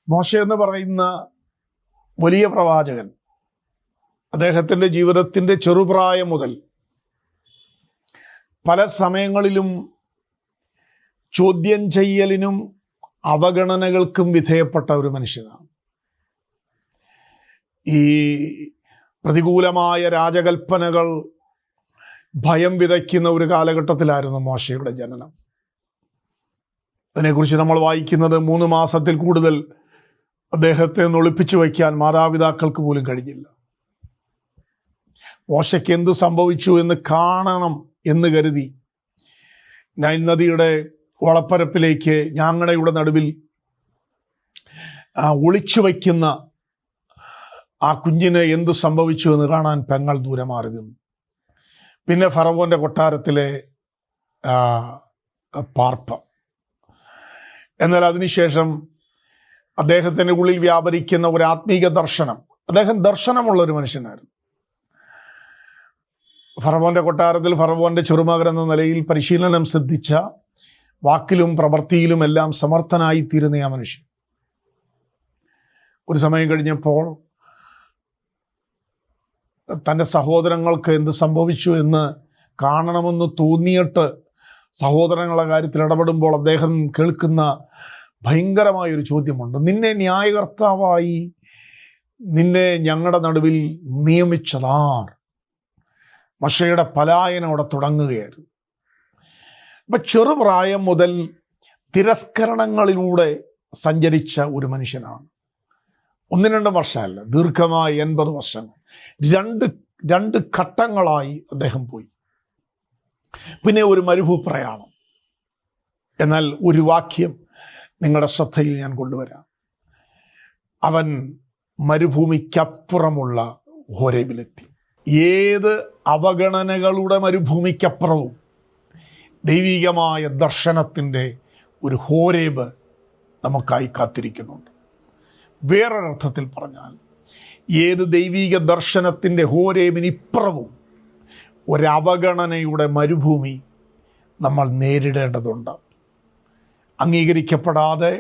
മോശെ എന്ന് പറയുന്ന വലിയ പ്രവാചകൻ അദ്ദേഹത്തിൻ്റെ ജീവിതത്തിൻ്റെ ചെറുപ്രായം മുതൽ പല സമയങ്ങളിലും ചോദ്യം ചെയ്യലിനും അവഗണനകൾക്കും വിധേയപ്പെട്ട ഒരു മനുഷ്യനാണ്. ഈ പ്രതികൂലമായ രാജകൽപ്പനകൾ ഭയം വിതയ്ക്കുന്ന ഒരു കാലഘട്ടത്തിലായിരുന്നു മോശയുടെ ജനനം. അതിനെക്കുറിച്ച് നമ്മൾ വായിക്കുന്നത് 3 മാസത്തിൽ കൂടുതൽ അദ്ദേഹത്തെ ഒളിപ്പിച്ചു വയ്ക്കാൻ മാതാപിതാക്കൾക്ക് പോലും കഴിഞ്ഞില്ല. മോശയ്ക്ക് എന്ത് സംഭവിച്ചു എന്ന് കാണണം എന്ന് കരുതി നൈൽ നദിയുടെ വളപ്പരപ്പിലേക്ക് ഞാങ്ങണയുടെ നടുവിൽ ഒളിച്ചു വയ്ക്കുന്ന ആ കുഞ്ഞിന് എന്തു സംഭവിച്ചു എന്ന് കാണാൻ പെങ്ങൾ ദൂരെ മാറി നിന്നു. പിന്നെ ഫറവോന്റെ കൊട്ടാരത്തിലെ പാർപ്പം. എന്നാൽ അതിനുശേഷം അദ്ദേഹത്തിൻ്റെ ഉള്ളിൽ വ്യാപരിക്കുന്ന ഒരു ആത്മീക ദർശനം, അദ്ദേഹം ദർശനമുള്ള ഒരു മനുഷ്യനായിരുന്നു. ഫറവോന്റെ കൊട്ടാരത്തിൽ ഫറവോന്റെ ചെറുമകൻ എന്ന നിലയിൽ പരിശീലനം സിദ്ധിച്ച, വാക്കിലും പ്രവൃത്തിയിലും എല്ലാം സമർത്ഥനായി തീരുന്ന ആ മനുഷ്യൻ ഒരു സമയം കഴിഞ്ഞപ്പോൾ തൻ്റെ സഹോദരങ്ങൾക്ക് എന്ത് സംഭവിച്ചു എന്ന് കാണണമെന്ന് തോന്നിയിട്ട് സഹോദരങ്ങളുടെ കാര്യത്തിൽ ഇടപെടുമ്പോൾ അദ്ദേഹം കേൾക്കുന്ന ഭയങ്കരമായൊരു ചോദ്യമുണ്ട്. നിന്നെ ന്യായകർത്താവായി നിന്നെ ഞങ്ങളുടെ നടുവിൽ നിയമിച്ചതാർ? മോശയുടെ പലായനം അവിടെ തുടങ്ങുകയായിരുന്നു. അപ്പം ചെറുപ്രായം മുതൽ തിരസ്കരണങ്ങളിലൂടെ സഞ്ചരിച്ച ഒരു മനുഷ്യനാണ്. 1-2 വർഷമല്ല, ദീർഘമായ 80 വർഷങ്ങൾ, രണ്ട് ഘട്ടങ്ങളായി അദ്ദേഹം പോയി. പിന്നെ ഒരു മരുഭൂപ്രയാണം. എന്നാൽ ഒരു വാക്യം നിങ്ങളുടെ ശ്രദ്ധയിൽ ഞാൻ കൊണ്ടുവരാം. അവൻ മരുഭൂമിക്കപ്പുറമുള്ള ഹോരേബിലെത്തി. ഏത് അവഗണനകളുടെ മരുഭൂമിക്കപ്പുറവും ദൈവികമായ ദർശനത്തിൻ്റെ ഒരു ഹോരേബ് നമുക്കായി കാത്തിരിക്കുന്നുണ്ട്. വേറൊരർത്ഥത്തിൽ പറഞ്ഞാൽ ഏത് ദൈവിക ദർശനത്തിൻ്റെ ഹോരേബിനിപ്പുറവും ഒരവഗണനയുടെ മരുഭൂമി നമ്മൾ നേരിടേണ്ടതുണ്ട്. അംഗീകരിക്കപ്പെടാതെ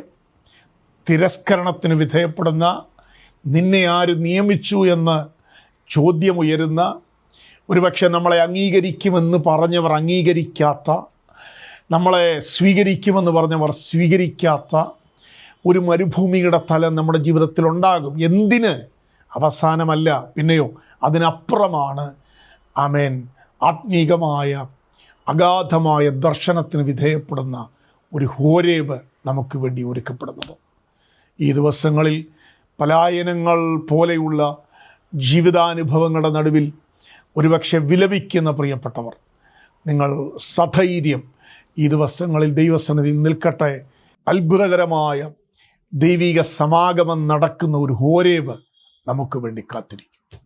തിരസ്കരണത്തിന് വിധേയപ്പെടുന്ന, നിന്നെ ആര് നിയമിച്ചു എന്ന് ചോദ്യമുയരുന്ന, ഒരുപക്ഷെ നമ്മളെ അംഗീകരിക്കുമെന്ന് പറഞ്ഞവർ അംഗീകരിക്കാത്ത, നമ്മളെ സ്വീകരിക്കുമെന്ന് പറഞ്ഞവർ സ്വീകരിക്കാത്ത ഒരു മരുഭൂമിയുടെ തലം നമ്മുടെ ജീവിതത്തിലുണ്ടാകും. എന്തിന്? അവസാനമല്ല, പിന്നെയോ അതിനപ്പുറമാണ് ആമേൻ ആത്മീകമായ അഗാധമായ ദർശനത്തിന് വിധേയപ്പെടുന്ന ഒരു ഹോരേബ് നമുക്ക് വേണ്ടി ഒരുക്കപ്പെടുന്നത്. ഈ ദിവസങ്ങളിൽ പലായനങ്ങൾ പോലെയുള്ള ജീവിതാനുഭവങ്ങളുടെ നടുവിൽ ഒരുപക്ഷെ വിലപിക്കുന്ന പ്രിയപ്പെട്ടവർ, നിങ്ങൾ സധൈര്യം ഈ ദിവസങ്ങളിൽ ദൈവസന്നിധിയിൽ നിൽക്കട്ടെ. അത്ഭുതകരമായ ദൈവിക സമാഗമം നടക്കുന്ന ഒരു ഹോരേബ് നമുക്ക് വേണ്ടി കാത്തിരിക്കും.